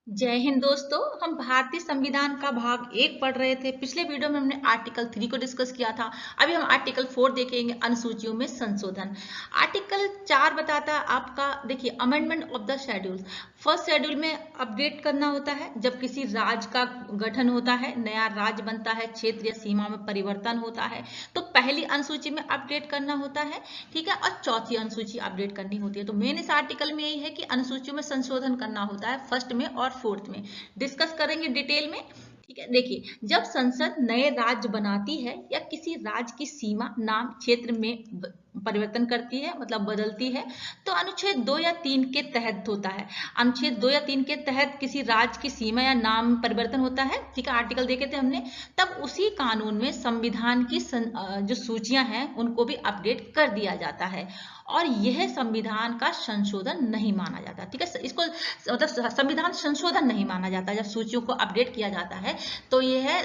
जय हिंद दोस्तों। हम भारतीय संविधान का भाग 1 पढ़ रहे थे। पिछले वीडियो में हमने आर्टिकल 3 को डिस्कस किया था। अभी हम आर्टिकल 4 देखेंगे, अनुसूचियों में संशोधन। आर्टिकल 4 बताता है आपका, देखिए, amendment of the schedule. First schedule में अपडेट करना होता है जब किसी राज्य का गठन होता है, नया राज्य बनता है, क्षेत्र या सीमा में परिवर्तन होता है, तो पहली अनुसूची में अपडेट करना होता है, ठीक है, और चौथी अनुसूची अपडेट करनी होती है। तो मेन इस आर्टिकल में यही है कि अनुसूचियों में संशोधन करना होता है, फर्स्ट में और फोर्थ में। डिस्कस करेंगे डिटेल में, ठीक है। देखिए, जब संसद नए राज्य बनाती है या किसी राज्य की सीमा, नाम, क्षेत्र में परिवर्तन करती है, मतलब बदलती है, तो अनुच्छेद 2 या 3 के तहत होता है। अनुच्छेद 2 या 3 के तहत किसी राज्य की सीमा या नाम परिवर्तन होता है, ठीक है, आर्टिकल देखे थे हमने। तब उसी कानून में संविधान की जो सूचियां हैं उनको भी अपडेट कर दिया जाता है, और यह संविधान का संशोधन नहीं माना जाता, ठीक है। इसको मतलब संविधान संशोधन नहीं माना जाता। जब सूचियों को अपडेट किया जाता है तो यह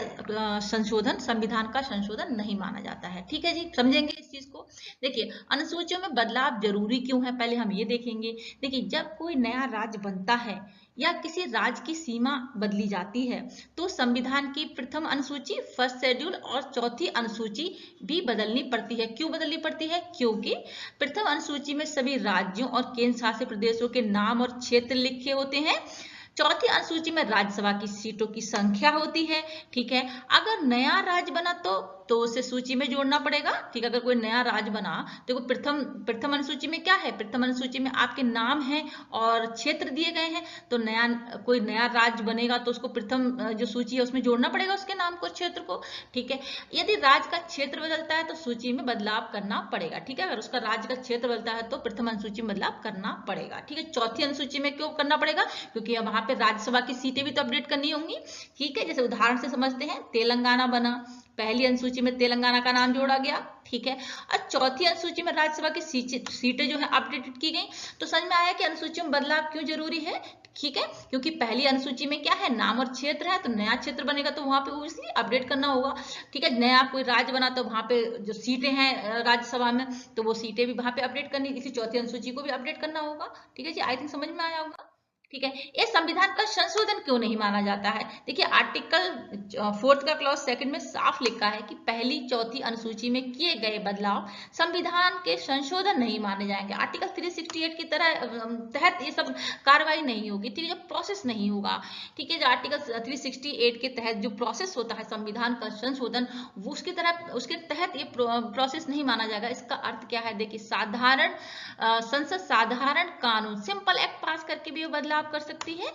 संशोधन, संविधान का संशोधन नहीं माना जाता है, ठीक है जी। समझेंगे इस चीज को। देखिए, अनुसूचियों में बदलाव जरूरी क्यों है, पहले हम ये देखेंगे। देखिए, जब कोई नया राज्य बनता है या किसी राज्य की सीमा बदली जाती है, तो संविधान की प्रथम अनुसूची, फर्स्ट शेड्यूल, और चौथी अनुसूची भी बदलनी पड़ती है। क्यों बदलनी पड़ती है? क्योंकि प्रथम अनुसूची में सभी राज्यों और केंद्र शासित प्रदेशों के नाम और क्षेत्र लिखे होते हैं। चौथी अनुसूची में राज्यसभा की सीटों की संख्या होती है, ठीक है। अगर नया राज्य बना तो उसे सूची में जोड़ना पड़ेगा, ठीक है। अगर कोई नया राज्य बना तो प्रथम प्रथम अनुसूची में क्या है, प्रथम अनुसूची में आपके नाम है और क्षेत्र दिए गए हैं। तो कोई नया राज्य बनेगा तो उसको प्रथम जो सूची है उसमें जोड़ना पड़ेगा उसके नाम को, क्षेत्र को, ठीक है। यदि राज्य का क्षेत्र बदलता है तो सूची में बदलाव करना पड़ेगा, ठीक है। अगर उसका राज्य का क्षेत्र बदलता है तो प्रथम अनुसूची में बदलाव करना पड़ेगा, ठीक है। चौथी अनुसूची में क्यों करना पड़ेगा? क्योंकि अब वहां पे राज्यसभा की सीटें भी तो अपडेट करनी होंगी, ठीक है। जैसे उदाहरण से समझते हैं, तेलंगाना बना, पहली अनुसूची में तेलंगाना का नाम जोड़ा गया, ठीक है, और चौथी अनुसूची में राज्यसभा की सीटें जो है अपडेटेड की गई। तो समझ में आया कि अनुसूची में बदलाव क्यों जरूरी है, ठीक है। क्योंकि पहली अनुसूची में क्या है, नाम और क्षेत्र है, तो नया क्षेत्र बनेगा तो वहां पे इसलिए अपडेट करना होगा, ठीक है। नया कोई राज्य बना तो वहां पे जो सीटें हैं राज्यसभा में, तो वो सीटें भी वहां पे अपडेट करनी, इसी चौथी अनुसूची को भी अपडेट करना होगा, ठीक है जी। आई थिंक समझ में आया होगा, ठीक है। ये संविधान का संशोधन क्यों नहीं माना जाता है? देखिए, आर्टिकल 4 का क्लॉज 2 में साफ लिखा है कि पहली चौथी अनुसूची में किए गए बदलाव संविधान के संशोधन नहीं माने जाएंगे। आर्टिकल 368 की तरह तहत ये सब कार्रवाई नहीं होगी, ठीक है, जो प्रोसेस नहीं होगा, ठीक है। जो आर्टिकल 368 के तहत जो प्रोसेस होता है संविधान का संशोधन, वो उसके तहत ये प्रोसेस नहीं माना जाएगा। इसका अर्थ क्या है? देखिए, संसद साधारण कानून, सिंपल एक्ट पास करके भी बदलाव कर सकती है,